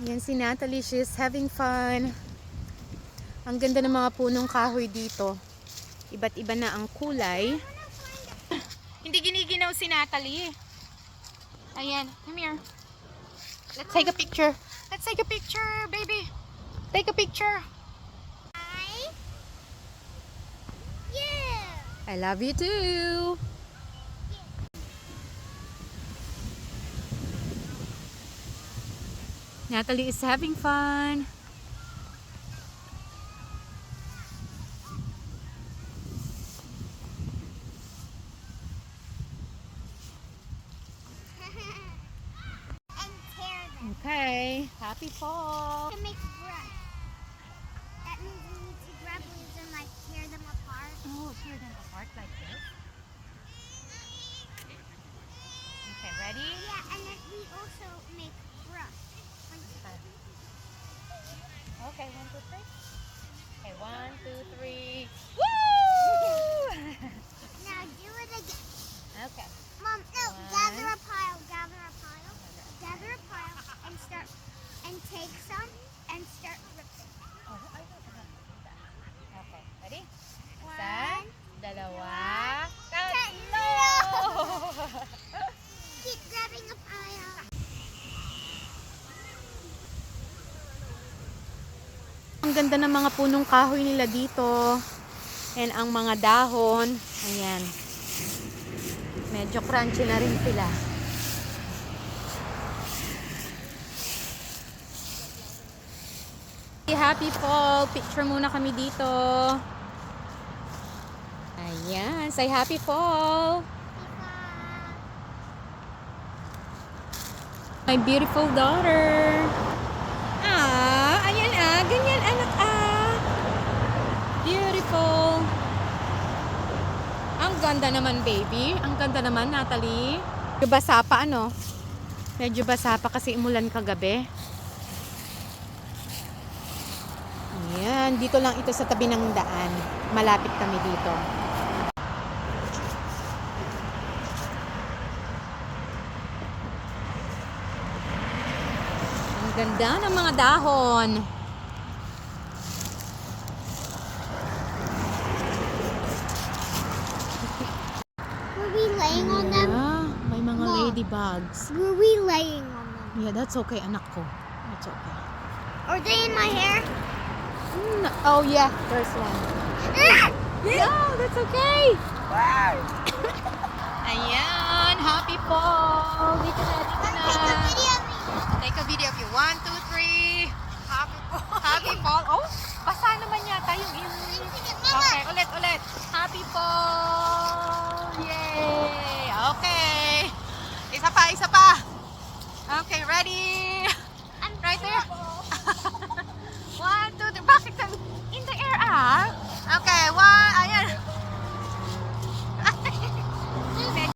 Yan si Natalie, she's having fun. Ang ganda ng mga punong kahoy dito. Iba't iba na ang kulay. Hindi giniginaw si Natalie. Ayan, come here. Let's take a picture. Let's take a picture, baby. Take a picture. I love you too. Natalie is having fun. Okay, happy fall. To make brush. That means we need to grab leaves and like tear them apart. Oh, tear them apart like this. Okay, ready? Yeah, and then we also make brush. Okay, 1, 2, 3. Okay, 1, 2, 3. Woo! Now do it again. Okay. Mom, no, One. gather a pile, gather a pile, gather a pile, and start, and take some, and start ripping. Oh, I don't know how to do that. Okay, ready? One, dalawa, tatlo! tatlo! Keep grabbing a pile. Ang ganda ng mga punong kahoy nila dito. And ang mga dahon. Ayan. Medyo crunchy na rin sila. Happy fall! Picture muna kami dito. Ayan. Say happy fall! My beautiful daughter. Ayan ganyan anak Beautiful. Ang ganda naman baby. Ang ganda naman Natalie. Medyo basa pa ano? Medyo basa pa kasi umulan kagabi. Ayan, dito lang ito sa tabi ng daan. Malapit kami dito. Ang ganda ng mga dahon. Were we laying on them? Yeah, may mga Mom. ladybugs. Were we laying on them? Yeah, that's okay anak ko. That's okay. Are they in my hair? Oh yeah, there's one. No, that's okay. Ayan, happy fall. Dito na, dito na. Take a video of me. Take a video of you. 1, 2, 3. Happy fall. Happy fall. Oh, basa naman yata yung Okay, ulit. Happy fall. Yay. Okay. Isa pa. Okay, ready?